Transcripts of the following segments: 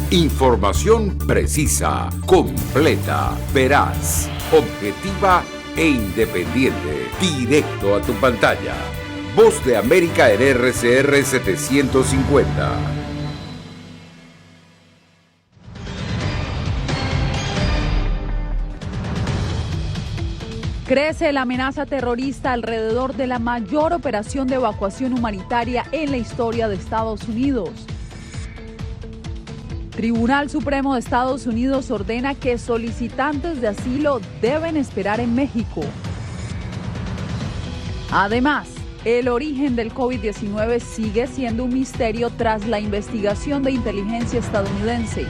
Información precisa, completa, veraz, objetiva e independiente. Directo a tu pantalla. Voz de América en RCR 750. Crece la amenaza terrorista alrededor de la mayor operación de evacuación humanitaria en la historia de Estados Unidos. Tribunal Supremo de Estados Unidos ordena que solicitantes de asilo deben esperar en México. Además, el origen del COVID-19 sigue siendo un misterio tras la investigación de inteligencia estadounidense.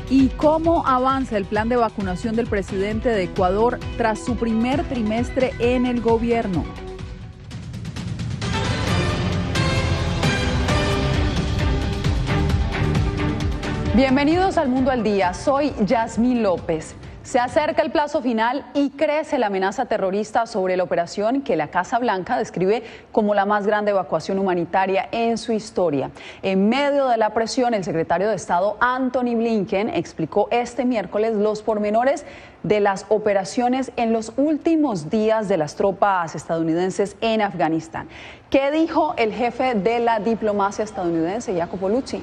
¿Y cómo avanza el plan de vacunación del presidente de Ecuador tras su primer trimestre en el gobierno? Bienvenidos al Mundo al Día, soy Yasmín López. Se acerca el plazo final y crece la amenaza terrorista sobre la operación que la Casa Blanca describe como la más grande evacuación humanitaria en su historia. En medio de la presión, el secretario de Estado Antony Blinken explicó este miércoles los pormenores de las operaciones en los últimos días de las tropas estadounidenses en Afganistán. ¿Qué dijo el jefe de la diplomacia estadounidense, Jacopo Luzzi?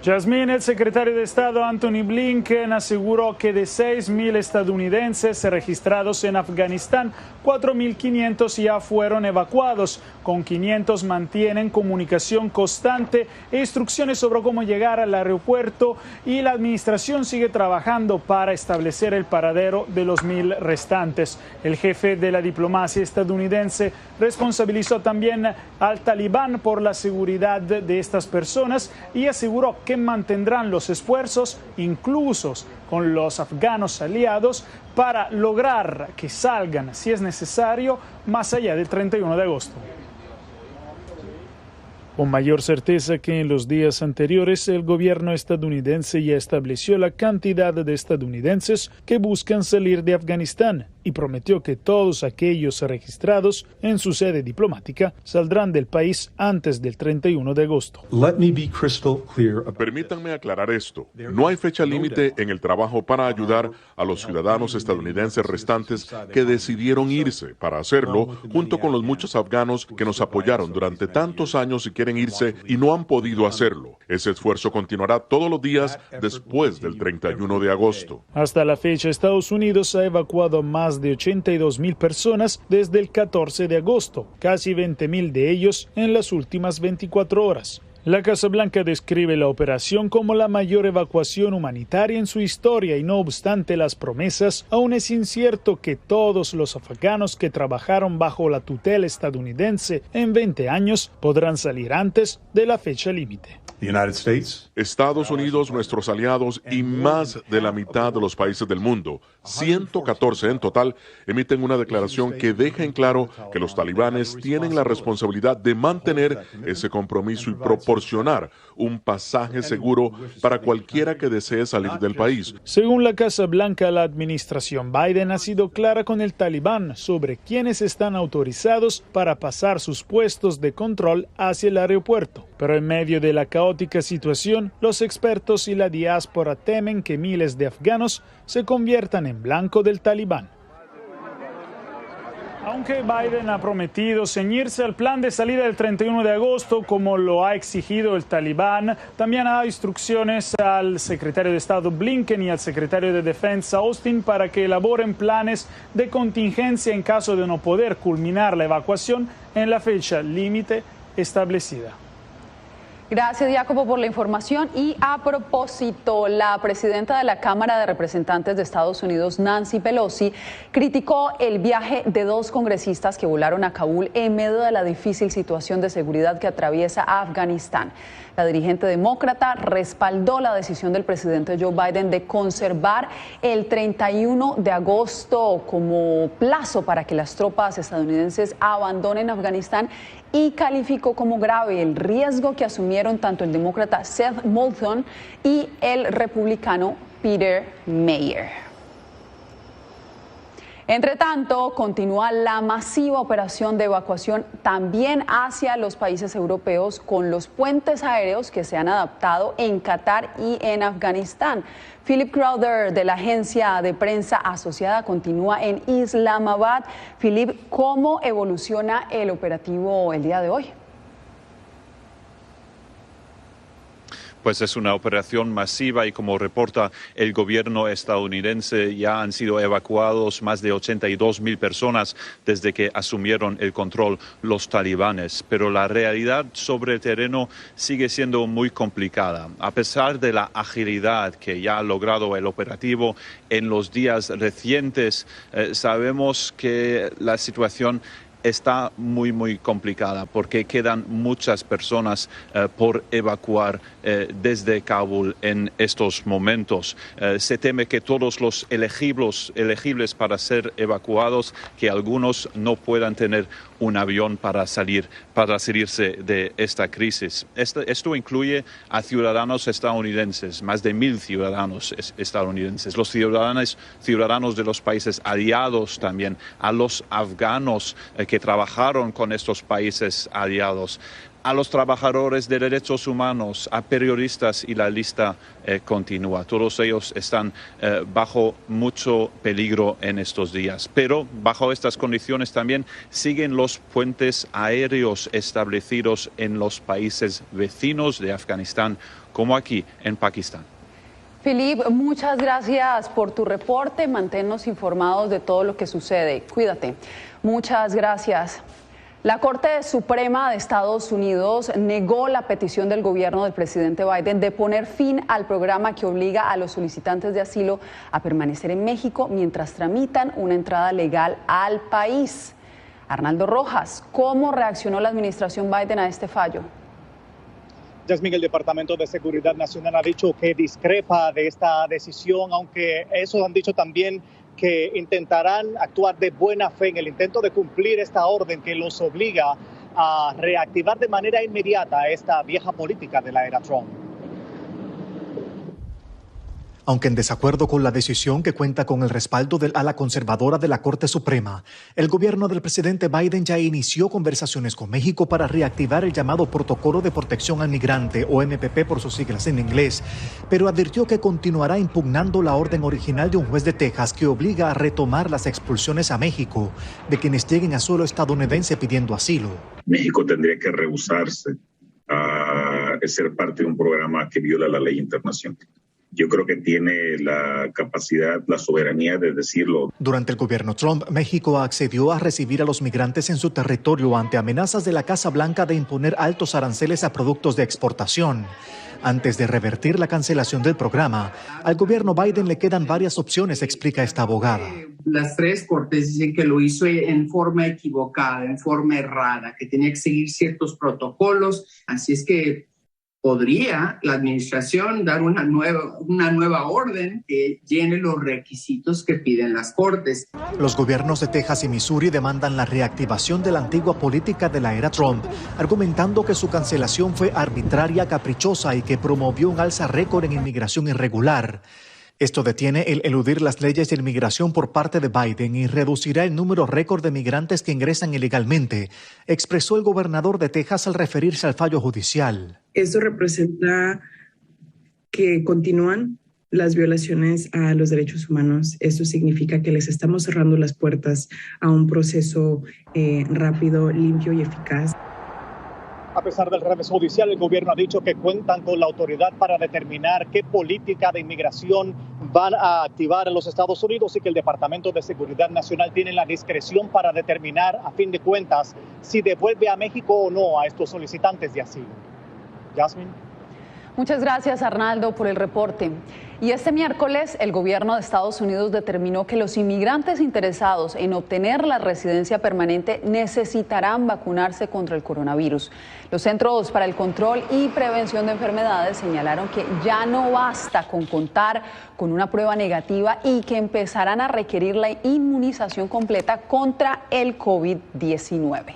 Yasmín, el secretario de Estado Antony Blinken aseguró que de 6.000 estadounidenses registrados en Afganistán, 4.500 ya fueron evacuados. Con 500 mantienen comunicación constante e instrucciones sobre cómo llegar al aeropuerto, y la administración sigue trabajando para establecer el paradero de los 1.000 restantes. El jefe de la diplomacia estadounidense responsabilizó también al Talibán por la seguridad de estas personas y aseguró que mantendrán los esfuerzos, incluso con los afganos aliados, para lograr que salgan, si es necesario, más allá del 31 de agosto. Con mayor certeza que en los días anteriores, el gobierno estadounidense ya estableció la cantidad de estadounidenses que buscan salir de Afganistán y prometió que todos aquellos registrados en su sede diplomática saldrán del país antes del 31 de agosto. Permítanme aclarar esto. No hay fecha límite en el trabajo para ayudar a los ciudadanos estadounidenses restantes que decidieron irse. Para hacerlo, junto con los muchos afganos que nos apoyaron durante tantos años y quieren irse y no han podido hacerlo. Ese esfuerzo continuará todos los días después del 31 de agosto. Hasta la fecha, Estados Unidos ha evacuado más de 82.000 personas desde el 14 de agosto, casi 20.000 de ellos en las últimas 24 horas. La Casa Blanca describe la operación como la mayor evacuación humanitaria en su historia y, no obstante las promesas, aún es incierto que todos los afganos que trabajaron bajo la tutela estadounidense en 20 años podrán salir antes de la fecha límite. Estados Unidos, nuestros aliados y más de la mitad de los países del mundo, 114 en total, emiten una declaración que deja en claro que los talibanes tienen la responsabilidad de mantener ese compromiso y proporcionar un pasaje seguro para cualquiera que desee salir del país. Según la Casa Blanca, la administración Biden ha sido clara con el Talibán sobre quiénes están autorizados para pasar sus puestos de control hacia el aeropuerto. Pero en medio de la caótica situación, los expertos y la diáspora temen que miles de afganos se conviertan en blanco del Talibán. Aunque Biden ha prometido ceñirse al plan de salida del 31 de agosto, como lo ha exigido el Talibán, también ha dado instrucciones al secretario de Estado Blinken y al secretario de Defensa Austin para que elaboren planes de contingencia en caso de no poder culminar la evacuación en la fecha límite establecida. Gracias, Jacopo, por la información. Y a propósito, la presidenta de la Cámara de Representantes de Estados Unidos, Nancy Pelosi, criticó el viaje de 2 congresistas que volaron a Kabul en medio de la difícil situación de seguridad que atraviesa Afganistán. La dirigente demócrata respaldó la decisión del presidente Joe Biden de conservar el 31 de agosto como plazo para que las tropas estadounidenses abandonen Afganistán y calificó como grave el riesgo que asumieron tanto el demócrata Seth Moulton y el republicano Peter Mayer. Entre tanto, continúa la masiva operación de evacuación también hacia los países europeos con los puentes aéreos que se han adaptado en Qatar y en Afganistán. Philip Crowder, de la agencia de prensa asociada, continúa en Islamabad. Philip, ¿cómo evoluciona el operativo el día de hoy? Pues es una operación masiva y como reporta el gobierno estadounidense ya han sido evacuados más de 82,000 personas desde que asumieron el control los talibanes. Pero la realidad sobre el terreno sigue siendo muy complicada. A pesar de la agilidad que ya ha logrado el operativo en los días recientes, sabemos que la situación está muy complicada porque quedan muchas personas por evacuar desde Kabul en estos momentos. Se teme que todos los elegibles para ser evacuados, que algunos no puedan tener un avión para salirse de esta crisis. Esto incluye a ciudadanos estadounidenses, más de 1,000 ciudadanos estadounidenses, los ciudadanos de los países aliados también, a los afganos que trabajaron con estos países aliados, a los trabajadores de derechos humanos, a periodistas y la lista continúa. Todos ellos están bajo mucho peligro en estos días. Pero bajo estas condiciones también siguen los puentes aéreos establecidos en los países vecinos de Afganistán, como aquí en Pakistán. Philip, muchas gracias por tu reporte. Manténnos informados de todo lo que sucede. Cuídate. Muchas gracias. La Corte Suprema de Estados Unidos negó la petición del gobierno del presidente Biden de poner fin al programa que obliga a los solicitantes de asilo a permanecer en México mientras tramitan una entrada legal al país. Arnaldo Rojas, ¿cómo reaccionó la administración Biden a este fallo? Yasmín, el Departamento de Seguridad Nacional ha dicho que discrepa de esta decisión, aunque eso han dicho también que intentarán actuar de buena fe en el intento de cumplir esta orden que los obliga a reactivar de manera inmediata esta vieja política de la era Trump. Aunque en desacuerdo con la decisión que cuenta con el respaldo del ala conservadora de la Corte Suprema, el gobierno del presidente Biden ya inició conversaciones con México para reactivar el llamado Protocolo de Protección al Migrante, o MPP por sus siglas en inglés, pero advirtió que continuará impugnando la orden original de un juez de Texas que obliga a retomar las expulsiones a México de quienes lleguen a suelo estadounidense pidiendo asilo. México tendría que rehusarse a ser parte de un programa que viola la ley internacional. Yo creo que tiene la capacidad, la soberanía de decirlo. Durante el gobierno Trump, México accedió a recibir a los migrantes en su territorio ante amenazas de la Casa Blanca de imponer altos aranceles a productos de exportación. Antes de revertir la cancelación del programa, al gobierno Biden le quedan varias opciones, explica esta abogada. Las tres cortes dicen que lo hizo en forma equivocada, en forma errada, que tenía que seguir ciertos protocolos, así es que podría la administración dar una nueva orden que llene los requisitos que piden las cortes. Los gobiernos de Texas y Missouri demandan la reactivación de la antigua política de la era Trump, argumentando que su cancelación fue arbitraria, caprichosa y que promovió un alza récord en inmigración irregular. Esto detiene el eludir las leyes de inmigración por parte de Biden y reducirá el número récord de migrantes que ingresan ilegalmente, expresó el gobernador de Texas al referirse al fallo judicial. Esto representa que continúan las violaciones a los derechos humanos. Esto significa que les estamos cerrando las puertas a un proceso rápido, limpio y eficaz. A pesar del revés judicial, el gobierno ha dicho que cuentan con la autoridad para determinar qué política de inmigración van a activar en los Estados Unidos y que el Departamento de Seguridad Nacional tiene la discreción para determinar, a fin de cuentas, si devuelve a México o no a estos solicitantes de asilo. Yasmín. Muchas gracias, Arnaldo, por el reporte. Y este miércoles, el gobierno de Estados Unidos determinó que los inmigrantes interesados en obtener la residencia permanente necesitarán vacunarse contra el coronavirus. Los Centros para el Control y Prevención de Enfermedades señalaron que ya no basta con contar con una prueba negativa y que empezarán a requerir la inmunización completa contra el COVID-19.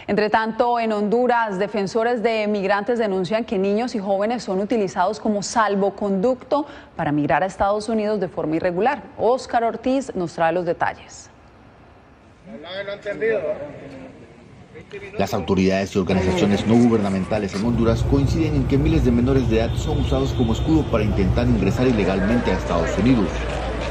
Entre tanto, en Honduras, defensores de migrantes denuncian que niños y jóvenes son utilizados como salvoconducto para migrar a Estados Unidos de forma irregular. Óscar Ortiz nos trae los detalles. Las autoridades y organizaciones no gubernamentales en Honduras coinciden en que miles de menores de edad son usados como escudo para intentar ingresar ilegalmente a Estados Unidos.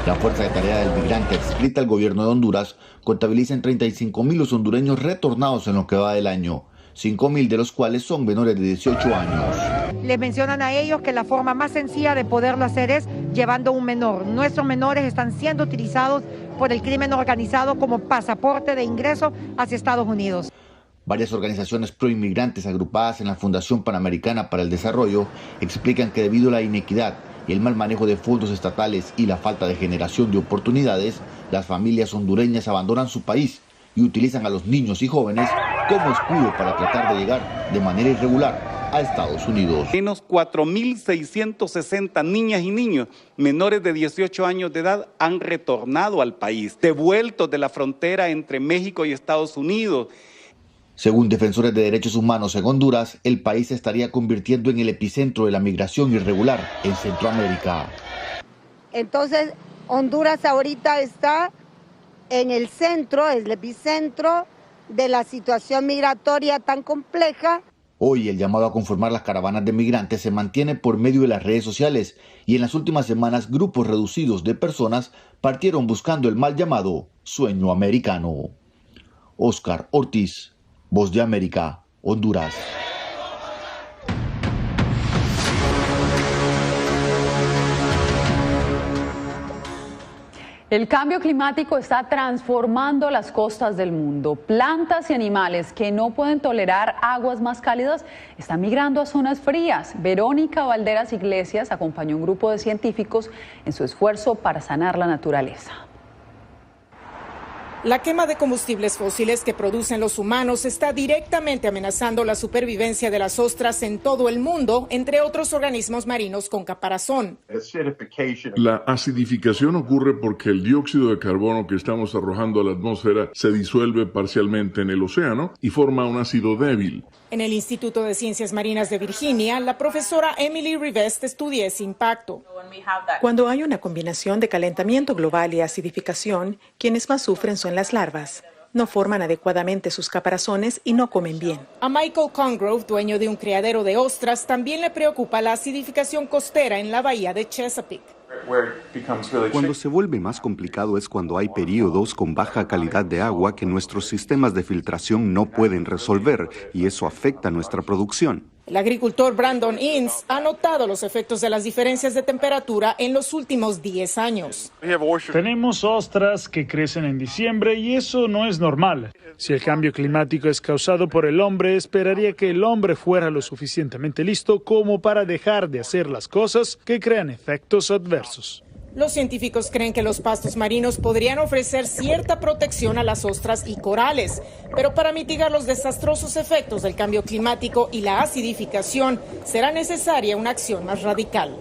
La Fuerza de Tarea del Migrante adscrita al gobierno de Honduras contabiliza en 35.000 los hondureños retornados en lo que va del año, 5.000 de los cuales son menores de 18 años. Les mencionan a ellos que la forma más sencilla de poderlo hacer es llevando un menor. Nuestros menores están siendo utilizados por el crimen organizado como pasaporte de ingreso hacia Estados Unidos. Varias organizaciones proinmigrantes agrupadas en la Fundación Panamericana para el Desarrollo explican que debido a la inequidad y el mal manejo de fondos estatales y la falta de generación de oportunidades, las familias hondureñas abandonan su país y utilizan a los niños y jóvenes como escudo para tratar de llegar de manera irregular a Estados Unidos. Menos 4.660 niñas y niños menores de 18 años de edad han retornado al país, devueltos de la frontera entre México y Estados Unidos. Según defensores de derechos humanos en Honduras, el país se estaría convirtiendo en el epicentro de la migración irregular en Centroamérica. Entonces, Honduras ahorita está en el centro, es el epicentro de la situación migratoria tan compleja. Hoy el llamado a conformar las caravanas de migrantes se mantiene por medio de las redes sociales y en las últimas semanas grupos reducidos de personas partieron buscando el mal llamado sueño americano. Óscar Ortiz, Voz de América, Honduras. El cambio climático está transformando las costas del mundo. Plantas y animales que no pueden tolerar aguas más cálidas están migrando a zonas frías. Verónica Valderas Iglesias acompañó a un grupo de científicos en su esfuerzo para sanar la naturaleza. La quema de combustibles fósiles que producen los humanos está directamente amenazando la supervivencia de las ostras en todo el mundo, entre otros organismos marinos con caparazón. La acidificación ocurre porque el dióxido de carbono que estamos arrojando a la atmósfera se disuelve parcialmente en el océano y forma un ácido débil. En el Instituto de Ciencias Marinas de Virginia, la profesora Emily Rivest estudia ese impacto. Cuando hay una combinación de calentamiento global y acidificación, quienes más sufren son las larvas. No forman adecuadamente sus caparazones y no comen bien. A Michael Congrove, dueño de un criadero de ostras, también le preocupa la acidificación costera en la bahía de Chesapeake. Cuando se vuelve más complicado es cuando hay periodos con baja calidad de agua que nuestros sistemas de filtración no pueden resolver y eso afecta nuestra producción. El agricultor Brandon Ince ha notado los efectos de las diferencias de temperatura en los últimos 10 años. Tenemos ostras que crecen en diciembre y eso no es normal. Si el cambio climático es causado por el hombre, esperaría que el hombre fuera lo suficientemente listo como para dejar de hacer las cosas que crean efectos adversos. Los científicos creen que los pastos marinos podrían ofrecer cierta protección a las ostras y corales, pero para mitigar los desastrosos efectos del cambio climático y la acidificación, será necesaria una acción más radical.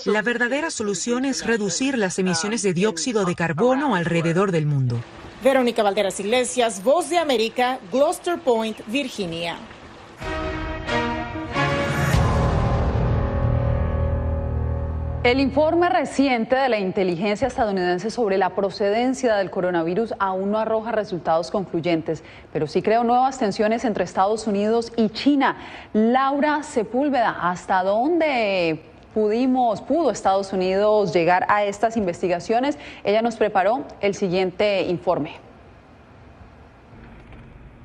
La verdadera solución es reducir las emisiones de dióxido de carbono alrededor del mundo. Verónica Valderas Iglesias, Voz de América, Gloucester Point, Virginia. El informe reciente de la inteligencia estadounidense sobre la procedencia del coronavirus aún no arroja resultados concluyentes, pero sí creó nuevas tensiones entre Estados Unidos y China. Laura Sepúlveda, ¿hasta dónde pudo Estados Unidos llegar a estas investigaciones? Ella nos preparó el siguiente informe.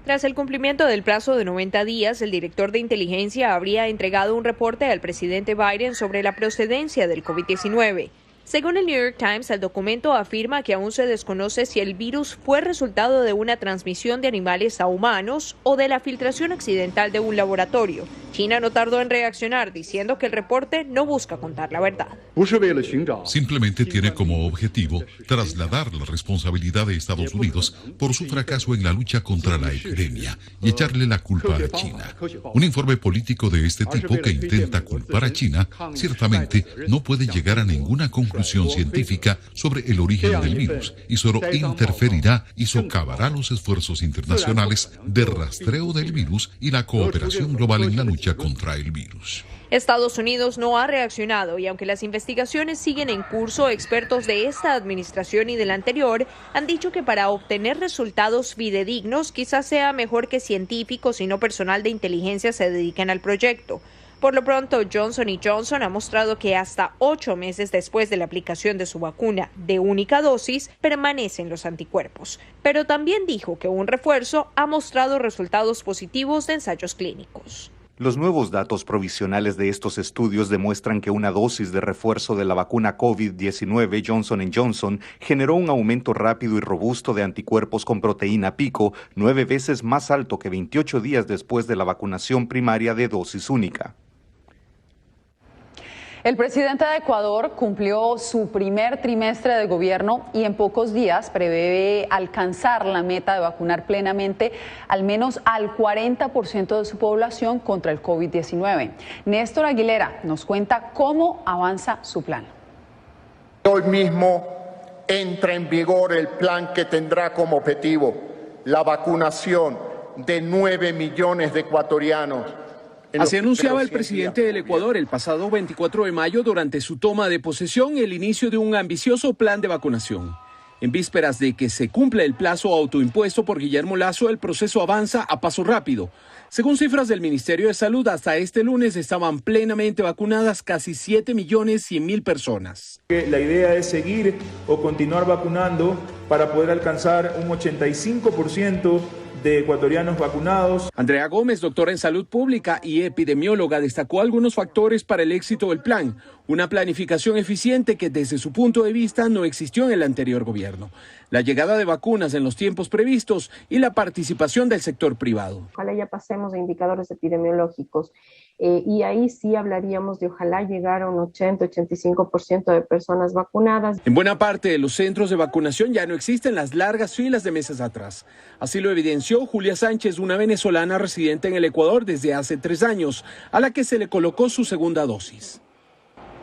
Tras el cumplimiento del plazo de 90 días, el director de inteligencia habría entregado un reporte al presidente Biden sobre la procedencia del COVID-19. Según el New York Times, el documento afirma que aún se desconoce si el virus fue resultado de una transmisión de animales a humanos o de la filtración accidental de un laboratorio. China no tardó en reaccionar, diciendo que el reporte no busca contar la verdad. Simplemente tiene como objetivo trasladar la responsabilidad de Estados Unidos por su fracaso en la lucha contra la epidemia y echarle la culpa a China. Un informe político de este tipo que intenta culpar a China ciertamente no puede llegar a ninguna conclusión científica sobre el origen del virus y solo interferirá y socavará los esfuerzos internacionales de rastreo del virus y la cooperación global en la lucha contra el virus. Estados Unidos no ha reaccionado y aunque las investigaciones siguen en curso, expertos de esta administración y de la anterior han dicho que para obtener resultados fidedignos quizás sea mejor que científicos y no personal de inteligencia se dediquen al proyecto. Por lo pronto, Johnson & Johnson ha mostrado que hasta 8 meses después de la aplicación de su vacuna de única dosis, permanecen los anticuerpos. Pero también dijo que un refuerzo ha mostrado resultados positivos de ensayos clínicos. Los nuevos datos provisionales de estos estudios demuestran que una dosis de refuerzo de la vacuna COVID-19 Johnson & Johnson generó un aumento rápido y robusto de anticuerpos con proteína pico 9 veces más alto que 28 días después de la vacunación primaria de dosis única. El presidente de Ecuador cumplió su primer trimestre de gobierno y en pocos días prevé alcanzar la meta de vacunar plenamente al menos al 40% de su población contra el COVID-19. Néstor Aguilera nos cuenta cómo avanza su plan. Hoy mismo entra en vigor el plan que tendrá como objetivo la vacunación de 9 millones de ecuatorianos. Así anunciaba el presidente del Ecuador el pasado 24 de mayo durante su toma de posesión el inicio de un ambicioso plan de vacunación. En vísperas de que se cumpla el plazo autoimpuesto por Guillermo Lasso, el proceso avanza a paso rápido. Según cifras del Ministerio de Salud, hasta este lunes estaban plenamente vacunadas casi 7.100.000 personas. La idea es seguir o continuar vacunando para poder alcanzar un 85% de ecuatorianos vacunados. Andrea Gómez, doctora en salud pública y epidemióloga, destacó algunos factores para el éxito del plan. Una planificación eficiente que desde su punto de vista no existió en el anterior gobierno. La llegada de vacunas en los tiempos previstos y la participación del sector privado. Ojalá ya pasemos a indicadores epidemiológicos y ahí sí hablaríamos de ojalá llegar a un 80-85% de personas vacunadas. En buena parte de los centros de vacunación ya no existen las largas filas de meses atrás. Así lo evidenció Julia Sánchez, una venezolana residente en el Ecuador desde hace 3 años, a la que se le colocó su segunda dosis.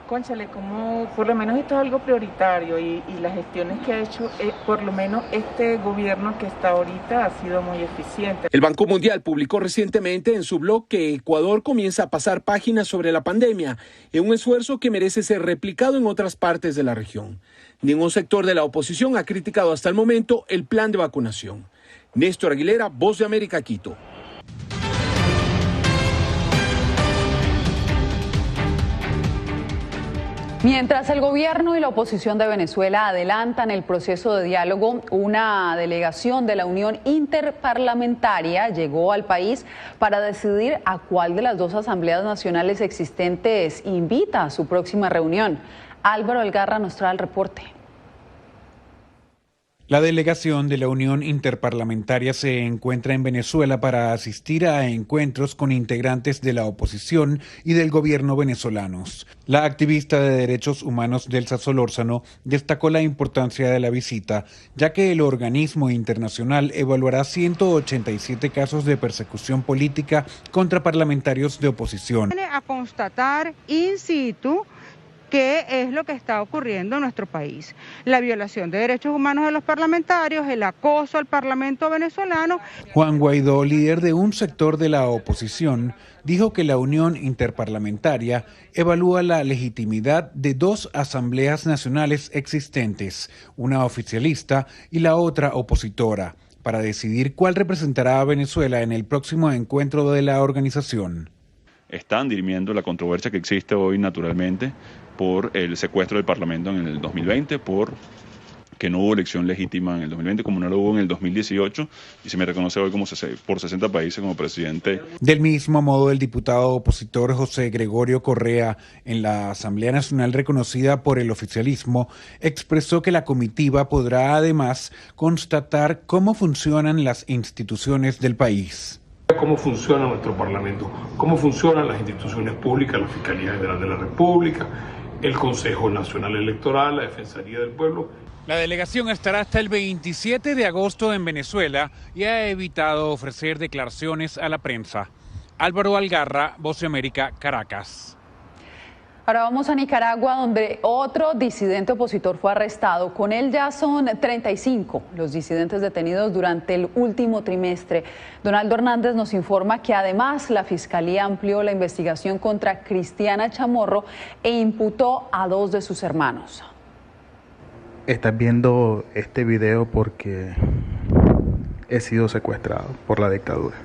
Cónchale, como por lo menos esto es algo prioritario y las gestiones que ha hecho, por lo menos este gobierno que está ahorita ha sido muy eficiente. El Banco Mundial publicó recientemente en su blog que Ecuador comienza a pasar páginas sobre la pandemia, en un esfuerzo que merece ser replicado en otras partes de la región. Ningún sector de la oposición ha criticado hasta el momento el plan de vacunación. Néstor Aguilera, Voz de América, Quito. Mientras el gobierno y la oposición de Venezuela adelantan el proceso de diálogo, una delegación de la Unión Interparlamentaria llegó al país para decidir a cuál de las 2 asambleas nacionales existentes invita a su próxima reunión. Álvaro Algarra nos trae el reporte. La delegación de la Unión Interparlamentaria se encuentra en Venezuela para asistir a encuentros con integrantes de la oposición y del gobierno venezolanos. La activista de derechos humanos Delsa Solórzano destacó la importancia de la visita, ya que el organismo internacional evaluará 187 casos de persecución política contra parlamentarios de oposición. Viene a constatar in situ qué es lo que está ocurriendo en nuestro país. La violación de derechos humanos de los parlamentarios, el acoso al Parlamento venezolano. Juan Guaidó, líder de un sector de la oposición, dijo que la Unión Interparlamentaria evalúa la legitimidad de 2 asambleas nacionales existentes, una oficialista y la otra opositora, para decidir cuál representará a Venezuela en el próximo encuentro de la organización. Están dirimiendo la controversia que existe hoy naturalmente por el secuestro del Parlamento en el 2020, por que no hubo elección legítima en el 2020 como no lo hubo en el 2018 y se me reconoce hoy como por 60 países como presidente. Del mismo modo, el diputado opositor José Gregorio Correa, en la Asamblea Nacional reconocida por el oficialismo, expresó que la comitiva podrá además constatar cómo funcionan las instituciones del país. Cómo funciona nuestro Parlamento, cómo funcionan las instituciones públicas, la Fiscalía General de la República, el Consejo Nacional Electoral, la Defensoría del Pueblo. La delegación estará hasta el 27 de agosto en Venezuela y ha evitado ofrecer declaraciones a la prensa. Álvaro Algarra, Voz de América, Caracas. Ahora vamos a Nicaragua, donde otro disidente opositor fue arrestado. Con él ya son 35 los disidentes detenidos durante el último trimestre. Donaldo Hernández nos informa que además la Fiscalía amplió la investigación contra Cristiana Chamorro e imputó a 2 de sus hermanos. Estás viendo este video porque he sido secuestrado por la dictadura.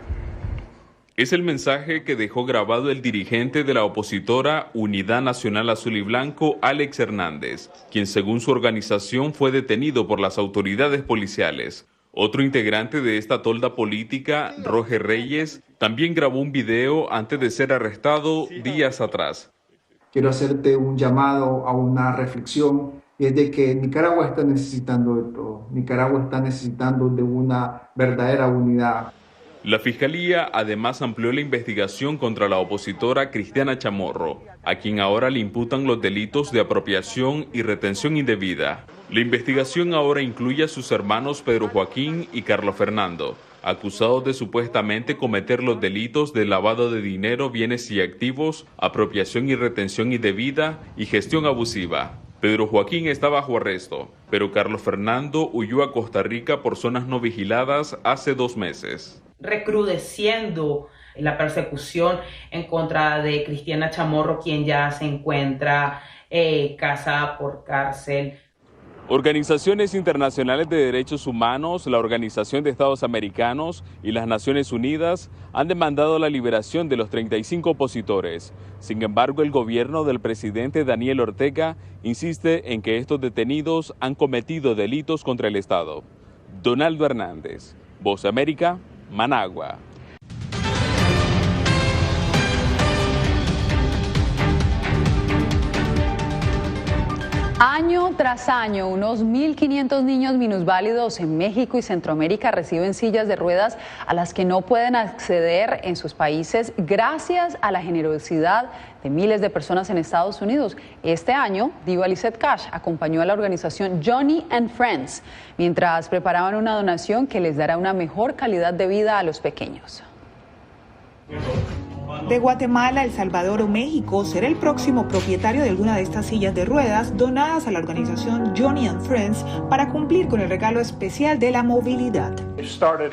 Es el mensaje que dejó grabado el dirigente de la opositora Unidad Nacional Azul y Blanco, Alex Hernández, quien según su organización fue detenido por las autoridades policiales. Otro integrante de esta tolda política, Roger Reyes, también grabó un video antes de ser arrestado días atrás. Quiero hacerte un llamado a una reflexión, y es de que Nicaragua está necesitando de todo. Nicaragua está necesitando de una verdadera unidad. La Fiscalía además amplió la investigación contra la opositora Cristiana Chamorro, a quien ahora le imputan los delitos de apropiación y retención indebida. La investigación ahora incluye a sus hermanos Pedro Joaquín y Carlos Fernando, acusados de supuestamente cometer los delitos de lavado de dinero, bienes y activos, apropiación y retención indebida y gestión abusiva. Pedro Joaquín está bajo arresto, pero Carlos Fernando huyó a Costa Rica por zonas no vigiladas hace 2 meses. Recrudeciendo la persecución en contra de Cristiana Chamorro, quien ya se encuentra casada por cárcel. Organizaciones internacionales de derechos humanos, la Organización de Estados Americanos y las Naciones Unidas han demandado la liberación de los 35 opositores. Sin embargo, el gobierno del presidente Daniel Ortega insiste en que estos detenidos han cometido delitos contra el Estado. Donaldo Hernández, Voz de América, Managua. Año tras año, unos 1.500 niños minusválidos en México y Centroamérica reciben sillas de ruedas a las que no pueden acceder en sus países gracias a la generosidad de miles de personas en Estados Unidos. Este año, Diva Lizette Cash acompañó a la organización Johnny and Friends mientras preparaban una donación que les dará una mejor calidad de vida a los pequeños. De Guatemala, El Salvador o México será el próximo propietario de alguna de estas sillas de ruedas donadas a la organización Johnny and Friends para cumplir con el regalo especial de la movilidad.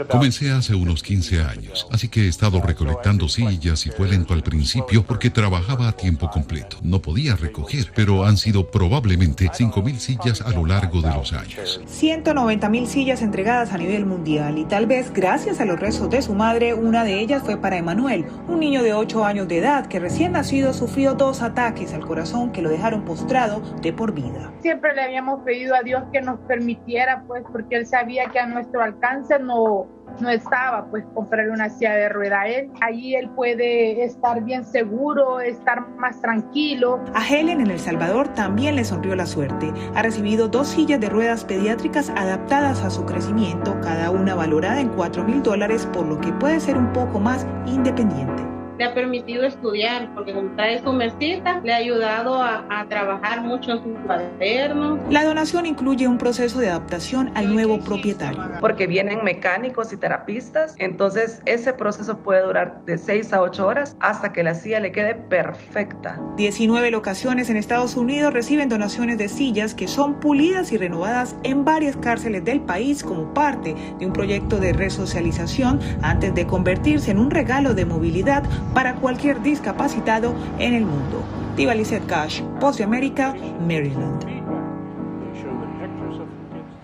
Comencé hace unos 15 años, así que he estado recolectando sillas y fue lento al principio porque trabajaba a tiempo completo. No podía recoger, pero han sido probablemente 5,000 sillas a lo largo de los años. 190,000 sillas entregadas a nivel mundial y tal vez gracias a los rezos de su madre, una de ellas fue para Emanuel, un niño de 8 años de edad que recién nacido sufrió 2 ataques al corazón que lo dejaron postrado de por vida. Siempre le habíamos pedido a Dios que nos permitiera, pues, porque él sabía que a nuestro alcance no estaba, pues, comprarle una silla de rueda. Allí él puede estar bien seguro, estar más tranquilo. A Helen en El Salvador también le sonrió la suerte. Ha recibido 2 sillas de ruedas pediátricas adaptadas a su crecimiento, cada una valorada en $4,000, por lo que puede ser un poco más independiente. Le ha permitido estudiar, porque como trae su mesita, le ha ayudado a trabajar mucho en su cuaderno. La donación incluye un proceso de adaptación al nuevo propietario. Porque vienen mecánicos y terapistas, entonces ese proceso puede durar de 6 a 8 horas hasta que la silla le quede perfecta. 19 locaciones en Estados Unidos reciben donaciones de sillas que son pulidas y renovadas en varias cárceles del país como parte de un proyecto de resocialización antes de convertirse en un regalo de movilidad para cualquier discapacitado en el mundo. Diva Lizette Cash, Voz de América, Maryland.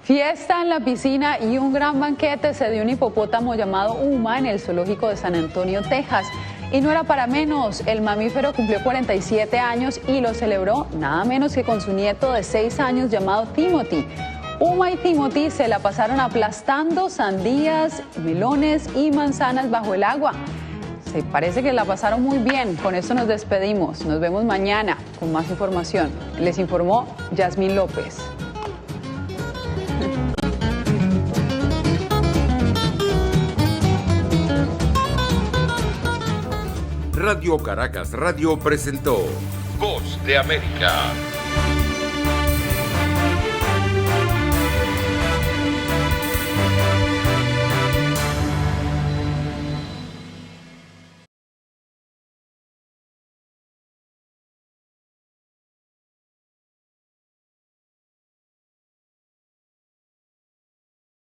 Fiesta en la piscina y un gran banquete se dio un hipopótamo llamado Uma en el zoológico de San Antonio, Texas. Y no era para menos, el mamífero cumplió 47 años y lo celebró nada menos que con su nieto de 6 años llamado Timothy. Uma y Timothy se la pasaron aplastando sandías, melones y manzanas bajo el agua. Se parece que la pasaron muy bien. Con esto nos despedimos. Nos vemos mañana con más información. Les informó Yasmín López. Radio Caracas Radio presentó Voz de América.